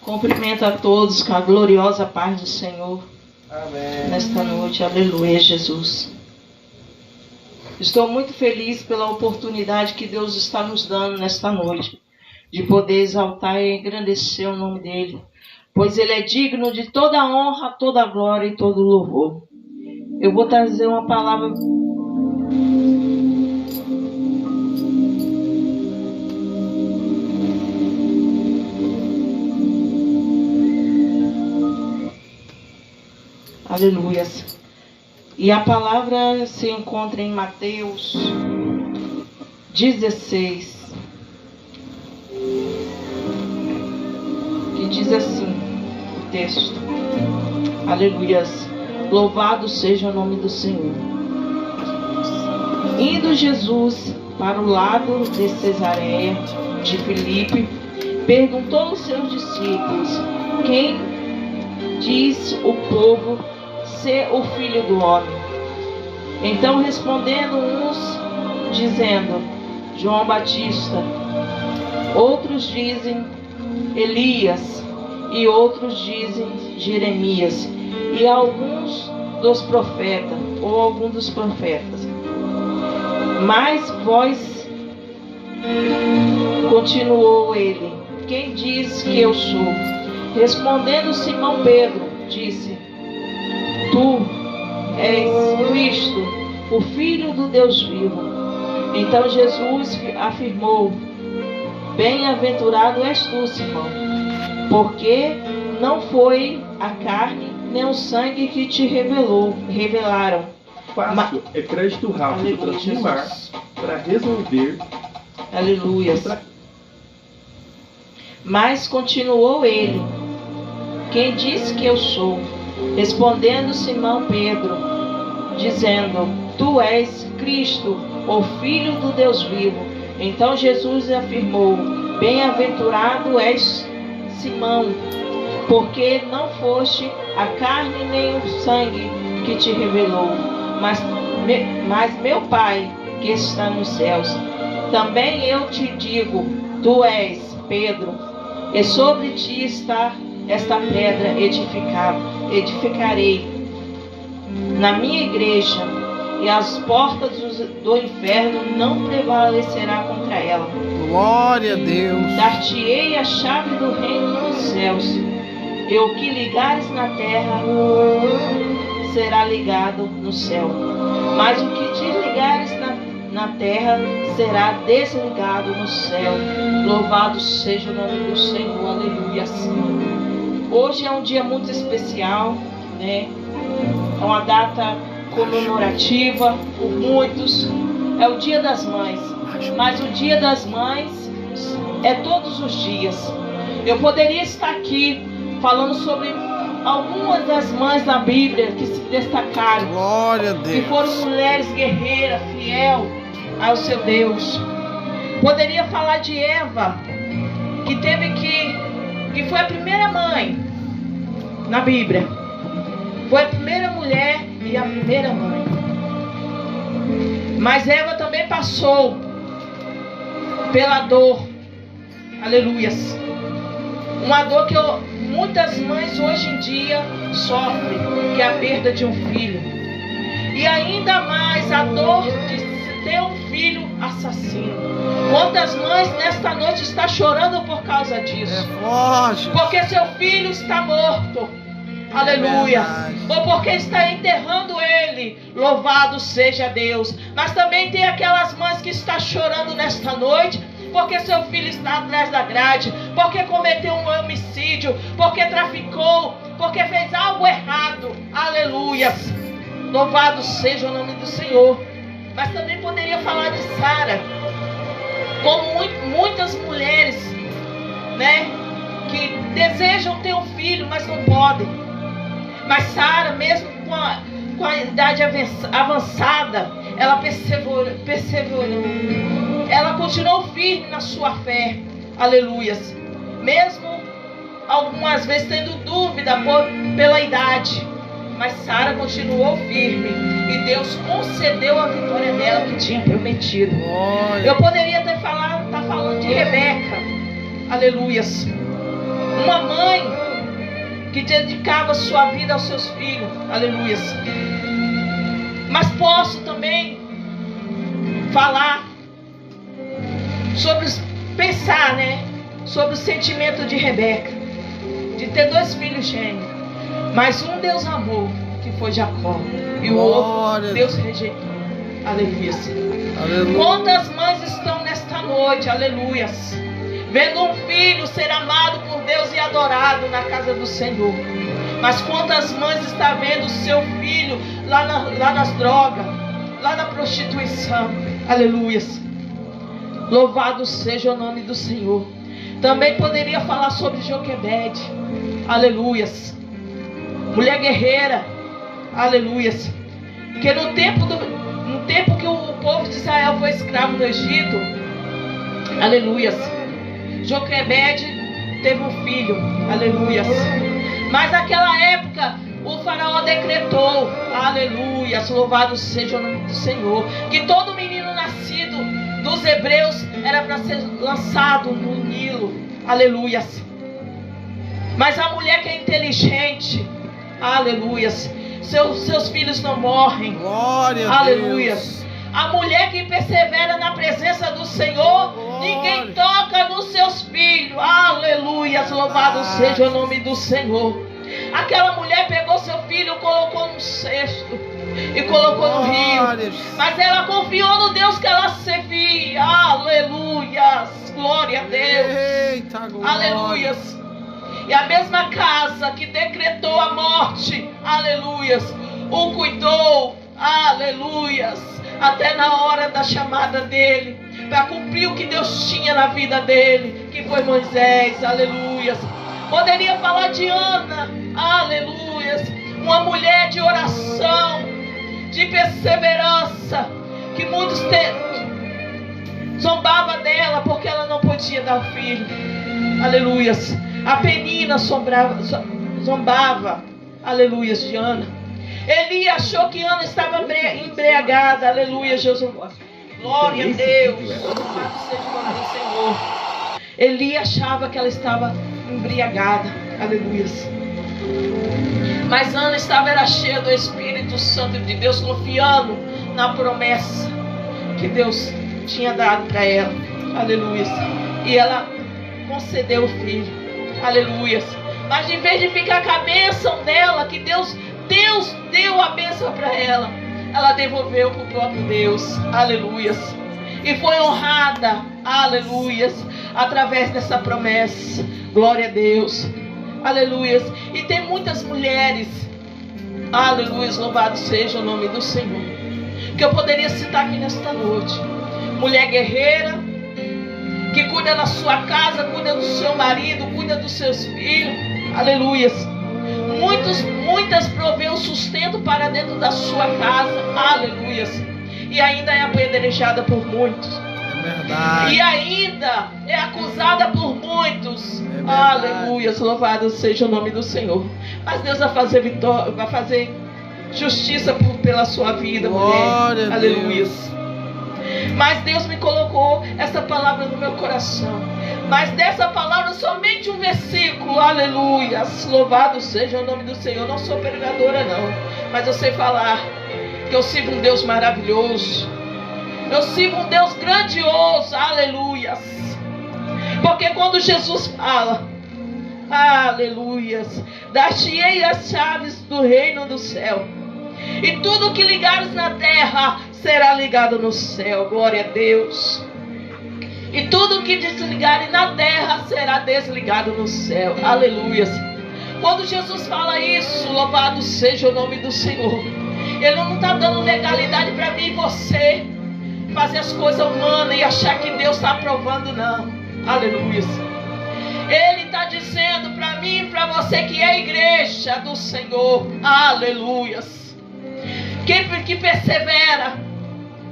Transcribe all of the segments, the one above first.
Cumprimento a todos com a gloriosa paz do Senhor. Amém. Nesta noite, aleluia, Jesus. Estou muito feliz pela oportunidade que Deus está nos dando nesta noite, de poder exaltar e engrandecer o nome dEle, pois Ele é digno de toda a honra, toda a glória e todo o louvor. Eu vou trazer uma palavra. Aleluias. E a palavra se encontra em Mateus 16, que diz assim, o texto. Aleluias. Louvado seja o nome do Senhor. Indo Jesus para o lado de Cesareia de Filipe, perguntou aos seus discípulos: quem diz o povo ser o Filho do Homem? Então respondendo uns, dizendo, João Batista, outros dizem Elias, e outros dizem Jeremias, e alguns dos profetas, ou algum dos profetas. Mas vós, continuou ele, quem diz que eu sou? Respondendo Simão Pedro, disse, tu és Cristo, o Filho do Deus vivo. Então Jesus afirmou, bem-aventurado és tu, Simão, porque não foi a carne nem o sangue que te revelaram. Fácil, é crédito rápido para filmar, para resolver. Aleluia. Mas continuou ele, quem diz que eu sou? Respondendo Simão Pedro, dizendo, tu és Cristo, o Filho do Deus vivo. Então Jesus afirmou, bem-aventurado és Simão, porque não foste a carne nem o sangue que te revelou, mas meu Pai que está nos céus. Também eu te digo, tu és Pedro, e sobre ti está esta pedra edificarei na minha igreja, e as portas do inferno não prevalecerá contra ela. Glória a Deus. Dar-te-ei a chave do reino dos céus, e o que ligares na terra será ligado no céu, mas o que desligares na terra será desligado no céu. Louvado seja o nome do Senhor, aleluia. Hoje é um dia muito especial, né? É uma data comemorativa por muitos. É o Dia das Mães, mas o Dia das Mães é todos os dias. Eu poderia estar aqui falando sobre algumas das mães da Bíblia que se destacaram. Glória a Deus. Que foram mulheres guerreiras, fiel ao seu Deus. Poderia falar de Eva, que foi a primeira mãe na Bíblia. Foi a primeira mulher e a primeira mãe. Mas Eva também passou pela dor. Aleluias. Uma dor que muitas mães hoje em dia sofrem, que é a perda de um filho. E ainda mais a dor de ter um filho assassino. Quantas mães nesta noite estão chorando por causa disso? Porque seu filho está morto. Aleluia. Ou porque está enterrando ele. Louvado seja Deus. Mas também tem aquelas mães que estão chorando nesta noite porque seu filho está atrás da grade, porque cometeu um homicídio, porque traficou, porque fez algo errado. Aleluia. Louvado seja o nome do Senhor. Mas também poderia falar de Sara, como muitas mulheres, né, que desejam ter um filho, mas não podem. Mas Sara, mesmo com a idade avançada, ela perseverou. Ela continuou firme na sua fé. Aleluias. Mesmo algumas vezes tendo dúvida pela idade. Mas Sara continuou firme. E Deus concedeu a vitória dela que tinha prometido. Eu poderia tá falando de Rebeca. Aleluias. Uma mãe que dedicava sua vida aos seus filhos. Aleluia. Mas posso também falar sobre pensar, sobre o sentimento de Rebeca, de ter 2 filhos gêmeos, mas um Deus amou, que foi Jacó, e o outro Deus rejeitou. Aleluia. Quantas mães estão nesta noite, aleluia, vendo um filho ser amado por Deus e adorado na casa do Senhor? Mas quantas mães estão vendo o seu filho lá nas drogas, lá na prostituição? Aleluia. Louvado seja o nome do Senhor. Também poderia falar sobre Joquebede. Aleluia. Mulher guerreira. Aleluia. Que no tempo que o povo de Israel foi escravo no Egito, aleluia, Joquebede teve um filho. Aleluia. Mas naquela época o faraó decretou, aleluia, louvado seja o nome do Senhor, que todo menino nascido dos hebreus era para ser lançado no Nilo. Aleluia. Mas a mulher que é inteligente, aleluia, seus filhos não morrem. Glória a aleluia. Deus. A mulher que persevera na presença do Senhor, ninguém toca nos seus filhos. Aleluia, louvado seja o nome do Senhor. Aquela mulher pegou seu filho, colocou no cesto e colocou no rio. Mas ela confiou no Deus que ela servia. Aleluia, glória a Deus. Eita, glória. Aleluia. E a mesma casa que decretou a morte, aleluia, o cuidou, aleluia, até na hora da chamada dele, para cumprir o que Deus tinha na vida dele, que foi Moisés. Aleluia. Poderia falar de Ana, aleluia, uma mulher de oração, de perseverança, que muitos zombavam dela porque ela não podia dar filho. Aleluia. A Penina zombava, aleluia, de Ana. Eli achou que Ana estava embriagada. Aleluia, Jesus. Glória a Deus. Louvado seja o nome do Senhor. Eli achava que ela estava embriagada. Aleluia. Mas Ana era cheia do Espírito Santo de Deus, confiando na promessa que Deus tinha dado para ela. Aleluia. E ela concedeu o filho. Aleluia. Mas em vez de ficar com a bênção dela, que Deus deu a bênção para ela, ela devolveu para o próprio Deus. Aleluia. E foi honrada, aleluia, através dessa promessa. Glória a Deus. Aleluia. E tem muitas mulheres, aleluia, louvado seja o nome do Senhor, que eu poderia citar aqui nesta noite. Mulher guerreira, que cuida da sua casa, cuida do seu marido, cuida dos seus filhos. Aleluia. Muitas provê o sustento para dentro da sua casa. Aleluia. E ainda é apedrejada por muitos. É verdade. E ainda é acusada por muitos. Aleluia. Louvado seja o nome do Senhor. Mas Deus vai fazer vitória, vai fazer justiça pela sua vida, Glória mulher. a Aleluia. Deus. Mas Deus me colocou essa palavra no meu coração. Mas dessa palavra somente um versículo. Aleluia. Louvado seja o nome do Senhor. Eu não sou pregadora não, mas eu sei falar que eu sirvo um Deus maravilhoso. Eu sirvo um Deus grandioso. Aleluia. Porque quando Jesus fala, aleluia, dar-te-ei as chaves do reino do céu, e tudo que ligares na terra será ligado no céu. Glória a Deus. E tudo que desligarem na terra será desligado no céu. Aleluia. Quando Jesus fala isso, louvado seja o nome do Senhor, Ele não está dando legalidade para mim e você fazer as coisas humanas e achar que Deus está aprovando, não. Aleluia. Ele está dizendo para mim e para você que é a igreja do Senhor. Aleluia. Que persevera,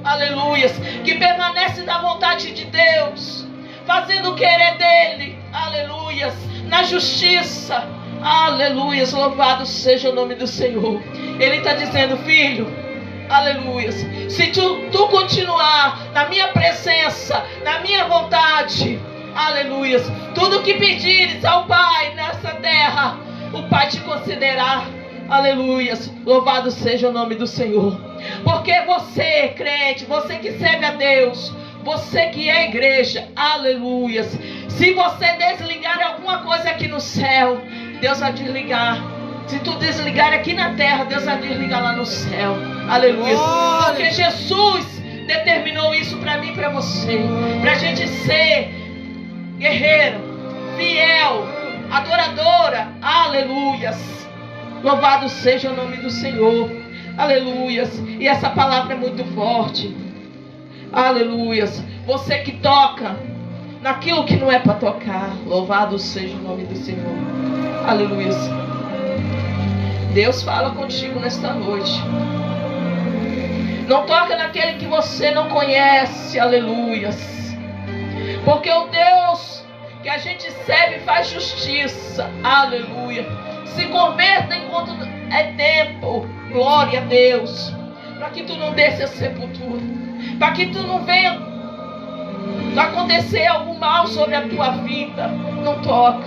aleluia, que permanece na vontade de Deus, fazendo o querer dele, aleluia, na justiça, aleluia, louvado seja o nome do Senhor. Ele está dizendo, filho, aleluia, se tu continuar na minha presença, na minha vontade, aleluia, tudo que pedires ao Pai Pai, te considerar. Aleluias. Louvado seja o nome do Senhor. Porque você, crente, você que serve a Deus, você que é igreja, aleluias. Se você desligar alguma coisa aqui no céu, Deus vai desligar. Se tu desligar aqui na terra, Deus vai desligar lá no céu. Aleluia. Porque Jesus determinou isso para mim e para você. Para a gente ser guerreiro, fiel, adoradora. Aleluias. Louvado seja o nome do Senhor. Aleluias. E essa palavra é muito forte. Aleluias. Você que toca naquilo que não é para tocar. Louvado seja o nome do Senhor. Aleluias. Deus fala contigo nesta noite. Não toca naquele que você não conhece. Aleluias. Porque o Deus que a gente serve faz justiça. Aleluia. Se converta enquanto é tempo. Glória a Deus. Para que tu não desça a sepultura. Para que tu não venha acontecer algo mal sobre a tua vida. Não toca.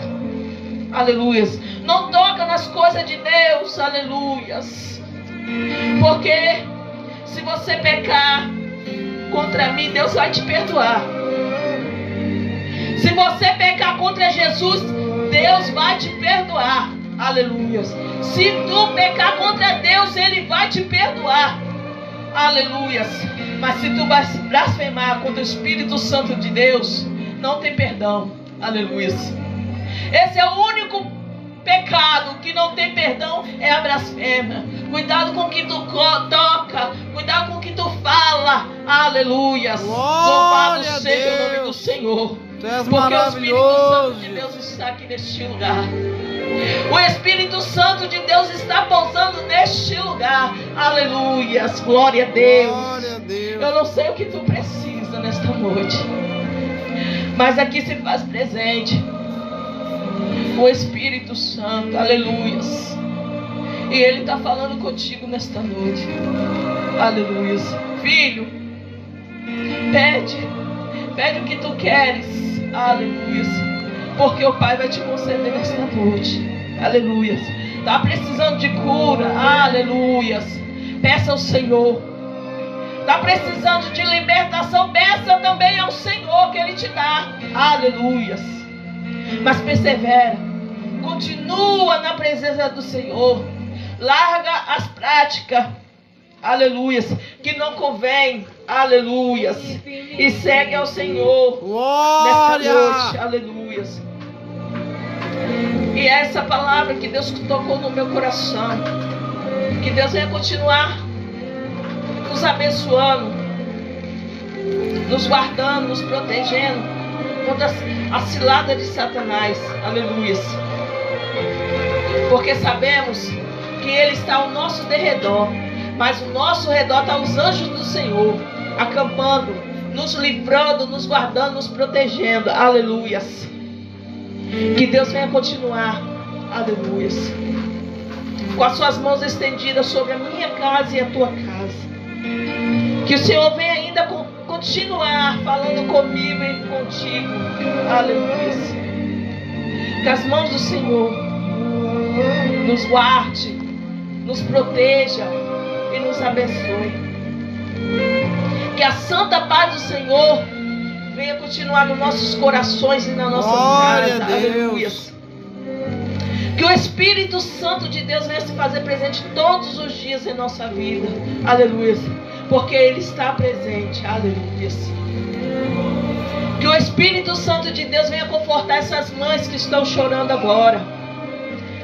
Aleluias. Não toca nas coisas de Deus. Aleluias. Porque se você pecar contra mim, Deus vai te perdoar. Se você pecar contra Jesus, Deus vai te perdoar. Aleluias. Se tu pecar contra Deus, Ele vai te perdoar. Aleluias. Mas se tu blasfemar contra o Espírito Santo de Deus, não tem perdão. Aleluias. Esse é o único pecado que não tem perdão, é a blasfêmia. Cuidado com o que tu toca. Cuidado com o que tu fala. Aleluias. Louvado seja o nome do Senhor. Porque o Espírito Santo de Deus está aqui neste lugar. O Espírito Santo de Deus está pousando neste lugar. Aleluias. Glória a Deus. Glória a Deus. Eu não sei o que tu precisa nesta noite, mas aqui se faz presente o Espírito Santo. Aleluias. E Ele está falando contigo nesta noite. Aleluias. Filho, pede o que tu queres. Aleluias. Porque o Pai vai te conceder nesta noite. Aleluias. Está precisando de cura. Aleluias. Peça ao Senhor. Está precisando de libertação. Peça também ao Senhor que Ele te dá. Aleluias. Mas persevera. Continua na presença do Senhor. Larga as práticas. Aleluias. Que não convém. Aleluias. E segue ao Senhor. Glória. Nesta noite. Aleluias. E é essa palavra que Deus tocou no meu coração. Que Deus venha continuar nos abençoando, nos guardando, nos protegendo contra a cilada de Satanás. Aleluia. Porque sabemos que Ele está ao nosso derredor, mas ao nosso redor estão os anjos do Senhor, acampando, nos livrando, nos guardando, nos protegendo. Aleluias. Que Deus venha continuar, aleluias, com as suas mãos estendidas sobre a minha casa e a tua casa. Que o Senhor venha ainda continuar falando comigo e contigo. Aleluia. Que as mãos do Senhor nos guarde, nos proteja e nos abençoe. Que a santa paz do Senhor venha continuar nos nossos corações e na nossa casa. Aleluia. Que o Espírito Santo de Deus venha se fazer presente todos os dias em nossa vida. Aleluia. Porque Ele está presente. Aleluia. Que o Espírito Santo de Deus venha confortar essas mães que estão chorando agora.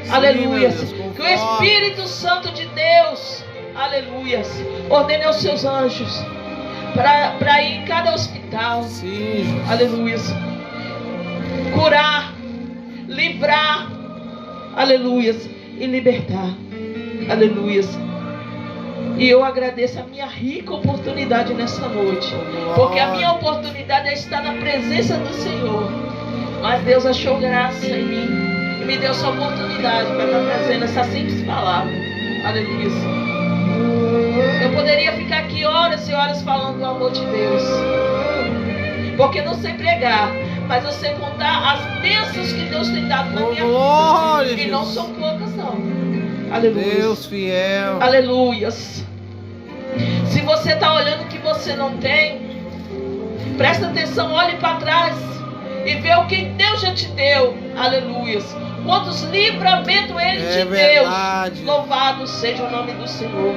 Aleluia. Que o Espírito Santo de Deus, aleluia, ordene aos seus anjos para ir em cada hospital. Sim. Aleluia. Curar, livrar, aleluia, e libertar. Aleluia. E eu agradeço a minha rica oportunidade nessa noite. Porque a minha oportunidade é estar na presença do Senhor. Mas Deus achou graça em mim e me deu essa oportunidade para estar trazendo essa simples palavra. Aleluia. Eu poderia ficar aqui horas e horas falando do amor de Deus. Porque não sei pregar, mas eu sei contar as bênçãos que Deus tem dado na minha vida. E não são poucas não. Aleluia. Deus fiel. Aleluias. Se você está olhando que você não tem, presta atenção, olhe para trás e vê o que Deus já te deu. Aleluias. Quantos livramentos Ele te verdade. deu. Louvado seja o nome do Senhor.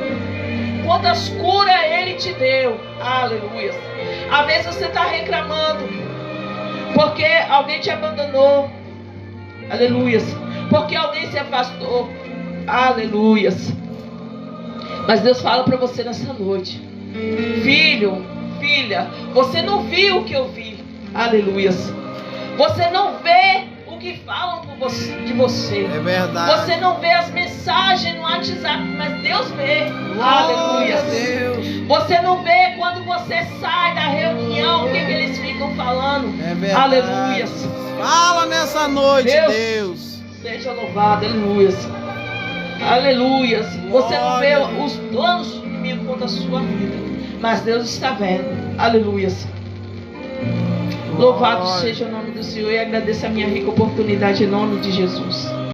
Quantas curas Ele te deu. Aleluias. Às vezes você está reclamando porque alguém te abandonou. Aleluias. Porque alguém se afastou. Aleluias. Mas Deus fala para você nessa noite: filho, filha, você não viu o que eu vi. Aleluias. Você não vê o que falam de você. É verdade. Você não vê as mensagens no WhatsApp, mas Deus vê. Aleluia. Deus. Você não vê quando você sai da reunião o que eles ficam falando. É verdade. Aleluia. Fala nessa noite, Deus. Deus. Seja louvado. Aleluia. Aleluia. Você não vê os planos do inimigo contra a sua vida, mas Deus está vendo. Aleluia. Louvado seja o nome do Senhor, e agradeço a minha rica oportunidade em nome de Jesus.